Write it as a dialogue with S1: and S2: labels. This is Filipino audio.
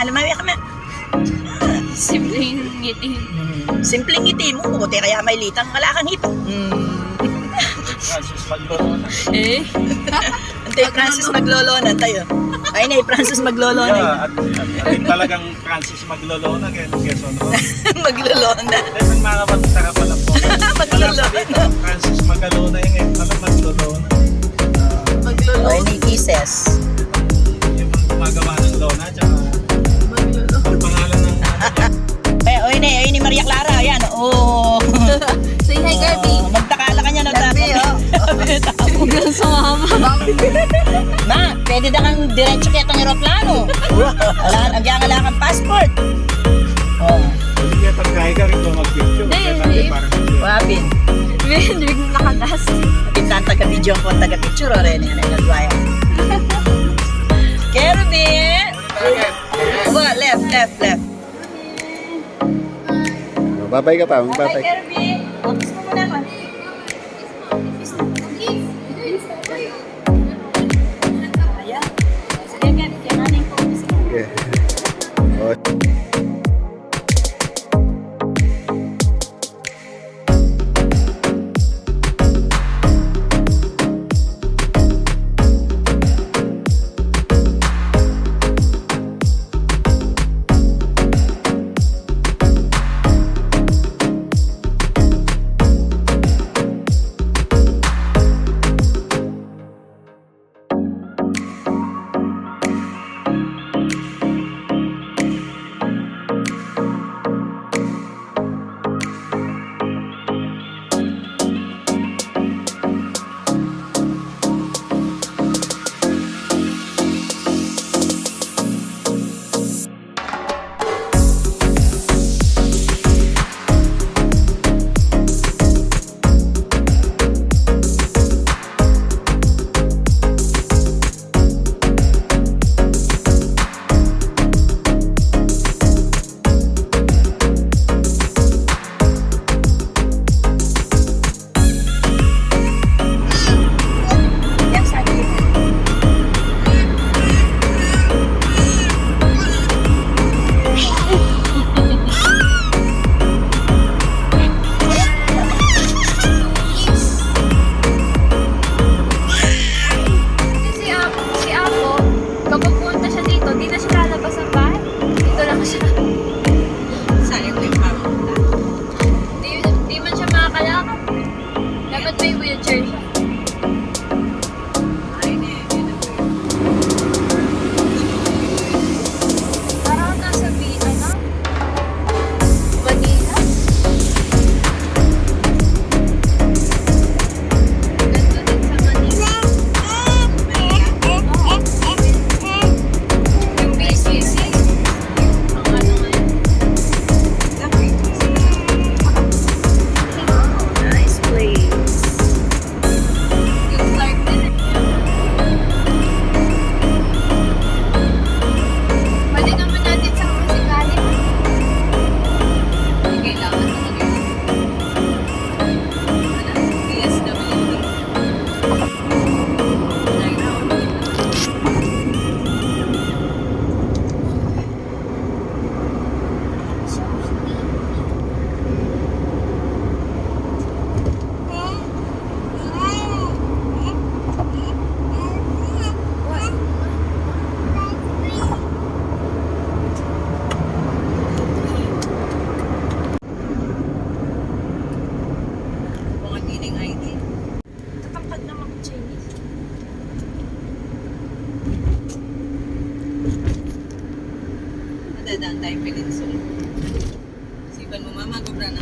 S1: Lumawi ka na.
S2: Simpleng ngiti.
S1: Simpleng ngiti mo. Buti kaya may litang wala kang hito.
S3: Francis Maglolona.
S2: Eh?
S1: Antay Francis Maglolona tayo. Ay na, Francis Maglolona.
S3: Yeah, at yun talagang Francis Maglolona. Quezon Road.
S1: Maglolona.
S3: Lesson mga kapatara pala po.
S1: Maglolona.
S3: Francis Maglolona yung ano Maglolona.
S1: Ay na, kisses.
S3: Yung mga gumagawa ng lona. Tsaka ang pangalan ng
S1: Ay ni Maria Clara. Ayan. Oh.
S2: Say hi, Garby.
S1: Nagtakala ka niya.
S2: Huwag lang sumama.
S1: Ma, pwede na kang diretso kitang aeroplano. Wala kang passport. Oh.
S3: hindi niya pagkaya ka rin kung mag-picture.
S2: Hindi.
S1: Wapin.
S2: Hindi ko nakadas.
S1: Pintan taga-video ko, taga-picture. O rin yan ay nagwaya. Kervin! Left.
S4: Babay ka pa,
S1: Hi,
S4: magbabay.
S1: Kervin! Focus mo muna man. Ayan. Sige, Kervin. Kailangan yung focus.
S4: Okay. Oh.
S2: Si Apo, kapag punta siya dito, di na siya lalabas ng bahay. Dito lang siya.
S1: Sayang ko yung pamunta.
S2: Di man siya makakalakad. Dapat may wheelchair siya. Parang nasa Manila. Ganda din sa Manila. Yung BCC. Ang ano ngayon.
S1: Nice place.
S2: Yung Clark din eh. Pwede naman natin sa musikali. Hindi kailangan talaga yun. PSWD.
S1: Mga tining ID.
S2: Tatangkad naman ng Chinese.
S1: Nadadaan tayong peninsula. Sipan mo mama, kubra na.